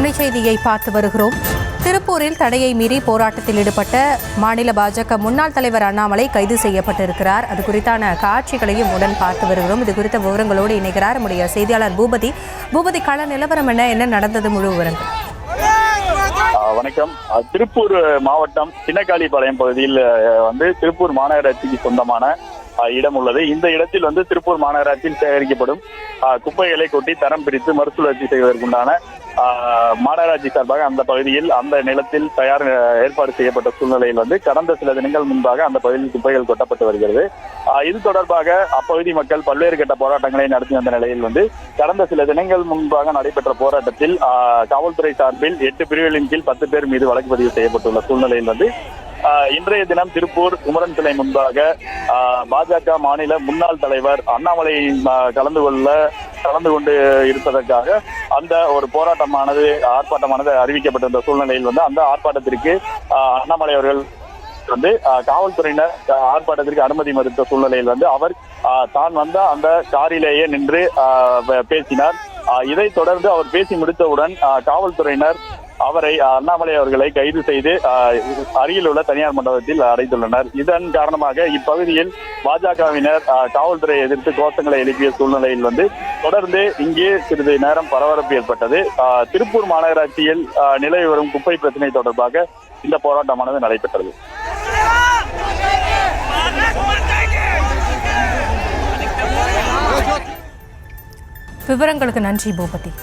அண்மை செய்தியை பார்த்து வருகிறோம். திருப்பூரில் தடையை மீறி போராட்டத்தில் ஈடுபட்ட மாநில பாஜக முன்னாள் தலைவர் அண்ணாமலை கைது செய்யப்பட்டிருக்கிறார். அது குறித்தான காட்சிகளையும் உடன் பார்த்து வருகிறோம். இது குறித்த விவரங்களோடு இணைகிறார் நம்முடைய செய்தியாளர் பூபதி. பூபதி, கள நிலவரம் என்ன நடந்தது, முழு விவரங்கள்? வணக்கம். திருப்பூர் மாவட்டம் சின்னக்காளிபாளையம் பகுதியில் திருப்பூர் மாநகராட்சிக்கு சொந்தமான இடம் உள்ளது. இந்த இடத்தில் திருப்பூர் மாநகராட்சியில் சேகரிக்கப்படும் குப்பைகளை கொட்டி தரம் பிரித்து மறுசுழற்சி செய்வதற்குண்டான மாநகராட்சி சார்பாக அந்த பகுதியில் அந்த நிலத்தில் ஏற்பாடு செய்யப்பட்ட சூழ்நிலையில் கடந்த சில தினங்கள் முன்பாக அந்த பகுதியில் குப்பைகள் கொட்டப்பட்டு வருகிறது. இது தொடர்பாக அப்பகுதி மக்கள் பல்வேறு கட்ட போராட்டங்களை நடத்தி வந்த நிலையில் கடந்த சில தினங்கள் முன்பாக நடைபெற்ற போராட்டத்தில் காவல்துறை சார்பில் 8 பிரிவுகளின் கீழ் 10 பேர் மீது வழக்கு பதிவு செய்யப்பட்டுள்ள சூழ்நிலையில் இன்றைய தினம் திருப்பூர் குமரன் சிலை முன்பாக பாஜக மாநில முன்னாள் தலைவர் அண்ணாமலை கலந்து கொண்டு இருப்பதற்காக அந்த ஒரு ஆர்ப்பாட்டமானது அறிவிக்கப்பட்டிருந்த சூழ்நிலையில் அந்த ஆர்ப்பாட்டத்திற்கு அண்ணாமலை அவர்கள் காவல்துறையினர் ஆர்ப்பாட்டத்திற்கு அனுமதி மறுத்த சூழ்நிலையில் அவர் தான் வந்த அந்த காரிலேயே நின்று பேசினார். இதைத் தொடர்ந்து அவர் பேசி முடித்தவுடன் காவல்துறையினர் அண்ணாமலை அவர்களை கைது செய்து அருகில் உள்ள தனியார் மண்டபத்தில் அடைத்துள்ளனர். இதன் காரணமாக இப்பகுதியில் பாஜகவினர் காவல்துறையை எதிர்த்து கோஷங்களை எழுப்பிய சூழ்நிலையில் தொடர்ந்து இங்கே சிறிது நேரம் பரபரப்பு ஏற்பட்டது. திருப்பூர் மாநகராட்சியில் நிலவி வரும் குப்பை பிரச்சனை தொடர்பாக இந்த போராட்டமானது நடைபெற்றது. விவரங்களுக்கு நன்றி பூபதி.